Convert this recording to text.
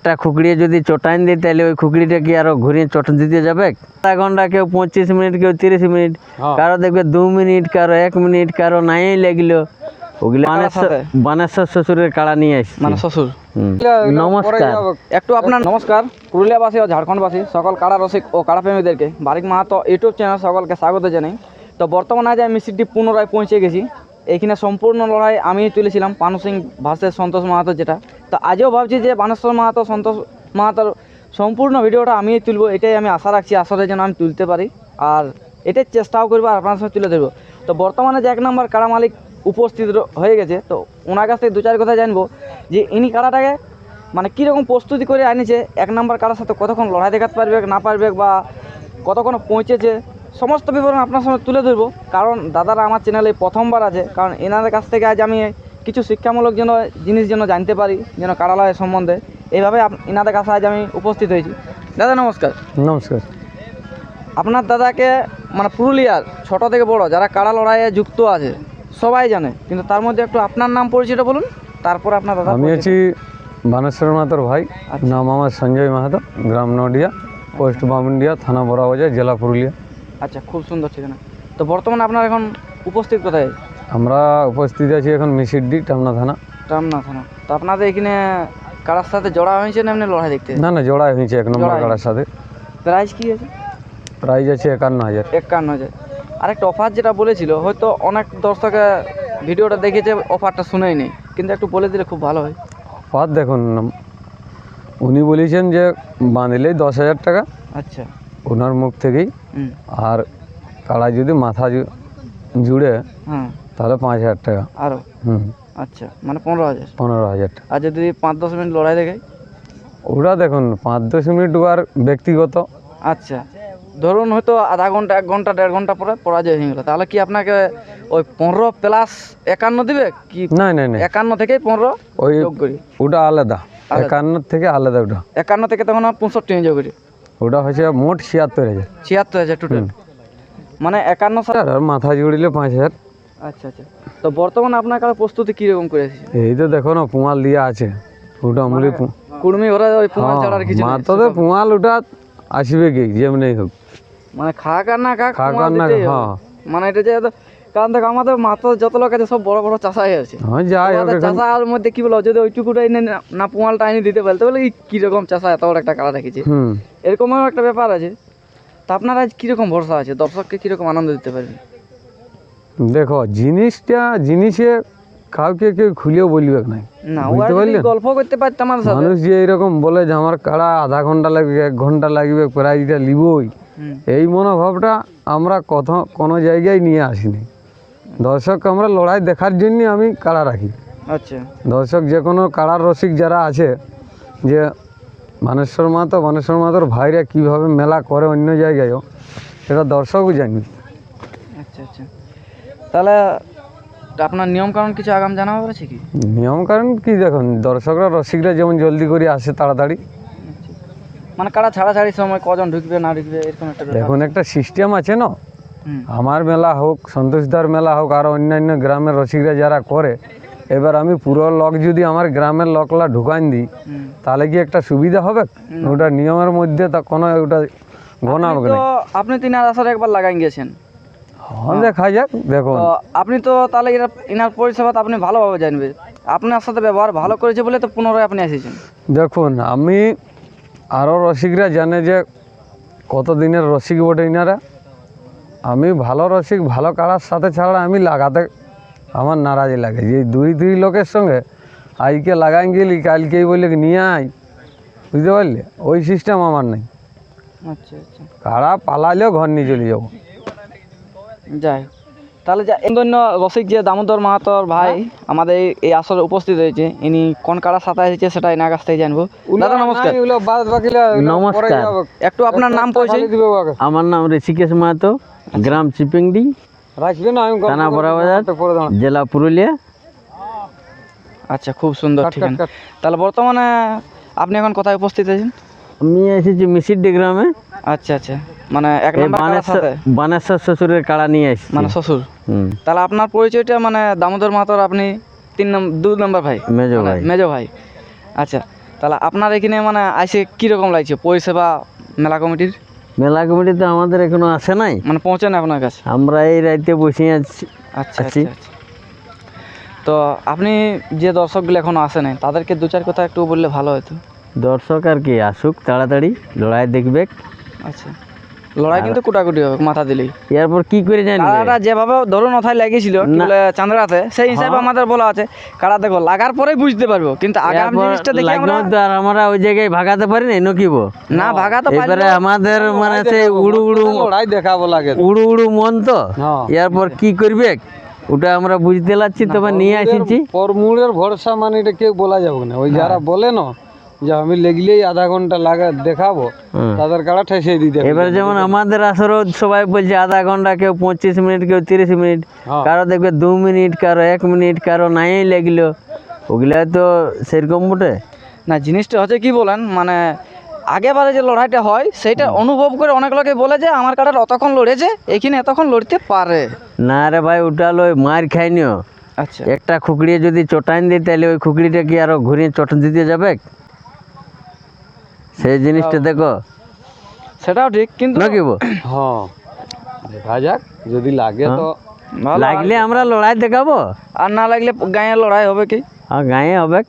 একটা খুকড়ি যদি চটাইন দিই তাহলে ওই খুকড়িটা কি আরো ঘুরিয়ে চট দিতে যাবে? আধা ঘন্টা, কেউ 25 মিনিট, কেউ 30 মিনিট, কারো দেখবে 2 মিনিট, কারো 1 মিনিট, কারো নাই লাগলো। ওগুলো বানেশ্বর শ্বশুরের কাড়া নিয়ে আসছি। মানে শ্বশুর। নমস্কার। একটু আপনার নমস্কার পুরুলিয়াবাসী ও ঝাড়খণ্ডবাসী সকল কাড়া রসিক ও কাড়া প্রেমীদেরকে বারিক মাহাতো ইউটিউব চ্যানেল সকলকে স্বাগত জানাই। তো বর্তমানে আজ আমি সিটি পুনরায় পৌঁছে গেছি। এইখানে সম্পূর্ণ লড়াই আমি তুলেছিলাম পানু সিং ভার্সেস সন্তোষ মাহাতো, যেটা তো আজও ভাবছি যে বানেশ্বর মাহাতো সন্তোষ মাহাতোর সম্পূর্ণ ভিডিওটা আমিই তুলবো। এটাই আমি আশা রাখছি, আসলে যেন আমি তুলতে পারি, আর এটাই চেষ্টাও করবো আর আপনার সঙ্গে তুলে ধরবো। তো বর্তমানে যে 1 নম্বর কাড়া মালিক উপস্থিত হয়ে গেছে, তো ওনার কাছ থেকে 2-4 কথা জানবো যে ইনি কাড়াটাকে মানে কীরকম প্রস্তুতি করে আনিছে, 1 নম্বর কাড়ার সাথে কতক্ষণ লড়াই দেখাতে পারবে না পারবে, বা কতক্ষণ পৌঁছেছে, সমস্ত বিবরণ আপনার সঙ্গে তুলে ধরবো। কারণ দাদারা আমার চ্যানেলে প্রথমবার আছে, কারণ এনাদের কাছ থেকে আজ আমি কিছু শিক্ষামূলক জিনিস যেন জানতে পারি, যেন কাড়া লড়াই সম্বন্ধে। এইভাবে এনাদের কাছে আজ আমি উপস্থিত হয়েছি। দাদা নমস্কার। নমস্কার। আপনার দাদাকে মানে পুরুলিয়ার ছোট থেকে বড় যারা কাড়া লড়াইয়ে যুক্ত আছে সবাই জানে, কিন্তু তার মধ্যে একটু আপনার নাম পরিচয়টা বলুন, তারপর আপনার দাদা। আমি আছি বানেশ্বর মাহাতোর ভাই। নাম আমার সঞ্জয় মাহাতো, গ্রাম নডিয়া, পোস্ট বামুন্ডিয়া, থানা বড়াবাজার, জেলা পুরুলিয়া। আচ্ছা, খুব সুন্দর ঠিকানা। তো বর্তমানে আপনার এখন উপস্থিত কোথায়? আমরা উপস্থিত আছি এখন মিসিডি, টামনা থানা। টামনা থানা। তো আপনাদের এখানে কারার সাথে জড়া হয়েছে না এমনি লড়াই দেখতে? না না, জোড়াই হয়েছে 1 নম্বর কাড়ার সাথে। প্রাইস কি আছে? প্রাইজ আছে 51,000। 51,000। আরেকটা অফার যেটা বলেছিল, হয়তো অনেক দর্শকে ভিডিওটা দেখেছে, অফারটা শুনেই নেই, কিন্তু একটু বলে দিলে খুব ভালো হয়। অফার দেখুন, উনি বলেছেন যে বাঁধলেই 10,000 টাকা আচ্ছা। ওনার মুখ থেকেই, আর কাড়া যদি মাথা জুড়ে হ্যাঁ তাহলে 5,000 টাকা আরও। আচ্ছা, মানে 15,000। 15,000 টাকা। আর যদি 5-10 মিনিট লড়াই দেখাই? ওরা দেখুন 5-10 মিনিট আর ব্যক্তিগত। আচ্ছা, ধরুন হয়তো আধা ঘন্টা, 1 ঘন্টা, 1.5 ঘন্টা পরে পরাজয় হয়ে গেল, তাহলে কি আপনাকে ওই 15 প্লাস 51 দিবে কি? না না না, 51 থেকেই 15 ওই যোগ করি। ওটা আলাদা, 51 থেকে আলাদা। ওটা 51 থেকে তখন 65 যোগ করি। ওটা হচ্ছে মোট 76,000। 76,000 টোটাল, মানে 51 আর মাথা জুড়িলে 5,000। আচ্ছা আচ্ছা। তো বর্তমানে আপনার কাছে প্রস্তুতি কীরকম করে এসেছে? এই তো দেখো না, পুঁয়াল দিয়া আছে। ওটা মুড়ি কুড়মি ওরা ওই পুমাল ছাড়া আর কিছু নেই। মাথাতে পুঁয়াল ওটা আসবে কি যেমনি হোক, মানে খাক আর না খাক, খাক আর না। হ্যাঁ, মানে এটা যে কারণ দেখো আমাদের মাথা যত লোক আছে সব বড় বড় চাষাই আছে। যাই হোক, চাষার মধ্যে কি বলো, যদি ওইটুকুটা এনে না পুমালটা এনে দিতে পারতে বলে কিরকম চাষা এত বড় একটা কাড়া রেখেছে, এরকমও একটা ব্যাপার আছে। তা আপনার আজ কিরকম ভরসা আছে, দর্শককে কিরকম আনন্দ দিতে পারবেন? দেখো জিনিসে কাউকে কেউ খুলেও বলবে না, গল্প করতে পারতাম মানুষ যে এরকম বলে যে আমার কাড়া আধা ঘন্টা লাগবে, 1 ঘন্টা লাগবে, প্রাইজটা লিবই, এই মনোভাবটা আমরা কোনো জায়গায় নিয়ে আসিনি। দর্শক আমরা লড়াই দেখার জন্য আমি কাড়া রাখি। আচ্ছা, দর্শক যে কোনো কাড়ার রসিক যারা আছে, যে বানেশ্বর মাহাতোর ভাইরা কীভাবে মেলা করে অন্য জায়গায়ও, সেটা দর্শকও জানবে। আচ্ছা আচ্ছা। তাহলে আপনার নিয়মকানুন কিছু আগাম জানা আছে কি? নিয়মকানুন কি, দেখুন দর্শকরা রসিকরা যেমন জলদি করে আসে তাড়াতাড়ি, মানে কাড়া ছাড়াছাড়ির সময় কজন ঢুকবে না ঢুকবে এরকম একটা দেখুন একটা সিস্টেম আছে না। আমার মেলা হোক, সন্তোষদার মেলা হোক, আর অন্যান্য গ্রামের রসিকরা যারা করে, এবার আমি পুরো লক যদি আমার গ্রামের লকলা ঢুকান দিই, তাহলে কি একটা সুবিধা হবে? ওটা নিয়মের মধ্যে তা কোনো ওটা গোনা হবে না। আপনি 3 আসার একবার লাগাই গেছেন। হ্যাঁ, দেখা যাক। দেখুন আপনি তো তাহলে এনার পরিষেবা তো আপনি ভালোভাবে জানবেন, আপনার সাথে ব্যবহার ভালো করেছে বলে তো পুনরায় আপনি এসেছেন। দেখুন আমি আরও রসিকরা জানে যে কত দিনের রসিক বটে ইনারা। আমি ভালো রসিক, ভালো কাড়ার সাথে ছাড়া আমি লাগাতে আমার নারাজি লাগে। যে দুই লোকের সঙ্গে আজকে লাগাই গেলি, কালকেই বলে নিয়ে আয়, বুঝতে পারলে? ওই সিস্টেম আমার নেই। আচ্ছা আচ্ছা। কাড়া পালালেও ঘর নিয়ে চলে যাবো। যাই হোক, তাহলে ধন্য রসিক যে দামোদর মাহাতোর ভাই আমাদের এই আসরে উপস্থিত হয়েছে, ইনি কোন কাড়ার সাথে এসেছে সেটা এনার কাছ থেকে জানবো। দাদা নমস্কার। নমস্কার। একটু আপনার নাম পরিচয়? আমার নাম ঋষিকেশ মাহাতো, গ্রাম চিপিংডি, থানা বড়াবাজার, জেলা পুরুলিয়া। আচ্ছা, খুব সুন্দর ঠিকানা। তাহলে বর্তমানে আপনি এখন কোথায় উপস্থিত আছেন? আমি এসেছি মিসিডি গ্রামে। আচ্ছা আচ্ছা, মানে 1 নম্বর বানেশ্বর শ্বশুরের কাড়া নিয়ে আসছি। মানে শ্বশুর। তাহলে আপনার পরিচয়টা মানে দামোদর মাহাতোর আপনি 2 নম্বর ভাই, মেজো ভাই। মেজো ভাই। আচ্ছা, তাহলে আপনার এখানে মানে আইসে কীরকম লাগছে পরিষেবা মেলা কমিটির? মেলা কমিটি তো আমাদের এখনো আসে নাই, মানে পৌঁছে না আপনার কাছে? আমরা এই রাইতে বসে আছি। আচ্ছা আছি। আচ্ছা আচ্ছা। তো আপনি যে দর্শকগুলো এখনো আসে নাই তাদেরকে দু চার কথা একটু বললে ভালো হতো। দর্শক আর কি আসুক তাড়াতাড়ি, লড়াই দেখবে। আচ্ছা, লড়াই কিন্তু কুটাকুটি হবে মাথা দিলেই। এরপর কি করে জানবে? কাড়াটা যেভাবে ধরুন মাথায় লেগেছিল কি না। বলে চাঁদড়াতে, সেই হিসাবে আমাদের বলা আছে কাড়া দেখো লাগার পরেই বুঝতে পারবো, কিন্তু আগাম এরপর জিনিসটা দেখে আমরা লাগলো তো আর আমরা ওই জায়গায় ভাগাতে পারি না, নকিব। না ভাগা তো এবারে আমাদের মানে সেই উড়ু উড়ু লড়াই দেখাবো লাগে। উড়ু উড়ু মন তো, হ্যাঁ। এরপর কি করবে ওটা আমরা বুঝতে পারছি, তবে নিয়ে আসিছি। পরমুড়ের ভরসা মানে এটা কেউ বলা যাবে না। ওই যারা বলে না যে আমি লেগলেই আধা ঘন্টা লাগা দেখাবো, তাদের কাড়া ঠেসিয়ে দিতে হবে। এবার যেমন আমাদের আসরও সবাই বলছে আধা ঘন্টা, কেউ 25 মিনিট, কেউ 30 মিনিট, হ্যাঁ। কারো দেখবে 2 মিনিট, কারো 1 মিনিট, কারো নাই লাগলো। ওগুলা তো সেরকম বটে না। জিনিসটা হচ্ছে কি বলেন, মানে আগেবারে যে লড়াইটা হয় সেইটা অনুভব করে অনেক লোকে বলে যে আমার কাটার অতক্ষণ লড়েছে, এখানে এতক্ষণ লড়তে পারে না রে ভাই, ওটা লই মার খাইনিও। আচ্ছা, একটা খুকড়িয়ে যদি চটাইন দিই তাহলে ওই খুকড়িটা কি আরো ঘুরিয়ে চটন দিতে যাবে? সেই জিনিসটা দেখো সেটাও ঠিক, কিন্তু নকিব। হ্যাঁ, দেখা যাক, যদি লাগে তো ভালো লাগলে আমরা লড়াই দেখাবো, আর না লাগলে গায়ে লড়াই হবে কি? আর গায়ে হবে।